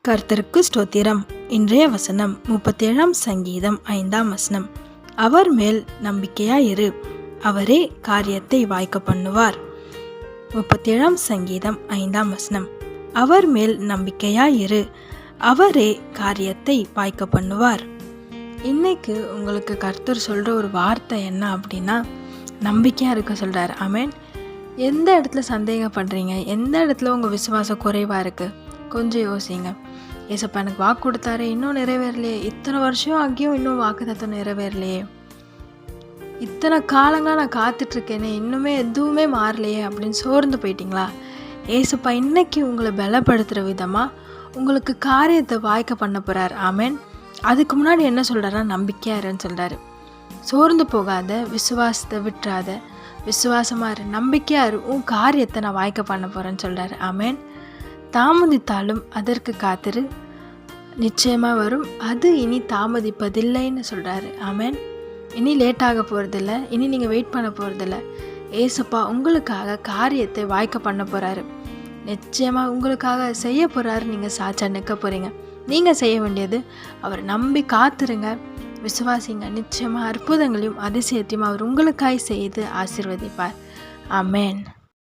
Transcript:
கர்த்தருக்கு ஸ்தோத்திரம். இன்றைய வசனம் 37 சங்கீதம் 5 அவர் மேல் நம்பிக்கையாயிரு, அவரே காரியத்தை வாய்க்க பண்ணுவார். 37 சங்கீதம் 5 அவர் மேல் நம்பிக்கையாயிரு, அவரே காரியத்தை வாய்க்க பண்ணுவார். இன்னைக்கு உங்களுக்கு கர்த்தர் சொல்கிற ஒரு வார்த்தை என்ன அப்படின்னா, நம்பிக்கையாக இருக்க சொல்கிறார். ஆமென். எந்த இடத்துல சந்தேகப்படுறீங்க, எந்த இடத்துல உங்கள் விசுவாசம் குறைவாக இருக்குது, கொஞ்சம் யோசிங்க. ஏசப்பா எனக்கு வாக்கு கொடுத்தாரு, இன்னும் நிறைவேறலையே, இத்தனை வருஷம் ஆகியும் இன்னும் வாக்குத்தத்தம் நிறைவேறலையே, இத்தனை காலங்க நான் காத்துட்ருக்கேனே, இன்னுமே எதுவுமே மாறலையே அப்படின்னு சோர்ந்து போயிட்டீங்களா? ஏசப்பா இன்னைக்கு உங்களை பலப்படுத்துகிற விதமாக உங்களுக்கு காரியத்தை வாய்க்க பண்ண போகிறார். ஆமென். அதுக்கு முன்னாடி என்ன சொல்கிறாரா, நம்பிக்கையாக இருன்னு சொல்கிறாரு. சோர்ந்து போகாத, விசுவாசத்தை விட்டுறாத, விசுவாசமாக இரு, நம்பிக்கையாக இரு, உன் காரியத்தை நான் வாய்க்க பண்ண போகிறேன்னு சொல்கிறாரு. ஆமென். தாமதித்தாலும் அதற்கு காத்திரு, நிச்சயமாக வரும், அது இனி தாமதிப்பதில்லைன்னு சொல்கிறாரு. ஆமென். இனி லேட்டாக போகிறதில்ல, இனி நீங்கள் வெயிட் பண்ண போகிறதில்ல. ஏசப்பா உங்களுக்காக காரியத்தை வாய்க்க பண்ண போகிறாரு. நிச்சயமாக உங்களுக்காக செய்ய போகிறாரு. நீங்கள் சாட்சியாக நிற்க போகிறீங்க. நீங்கள் செய்ய வேண்டியது அவர் நம்பி காத்துருங்க, விசுவாசிங்க. நிச்சயமாக அற்புதங்களையும் அதிசயத்தையும் அவர் உங்களுக்காய் செய்து ஆசீர்வதிப்பார். ஆமென்.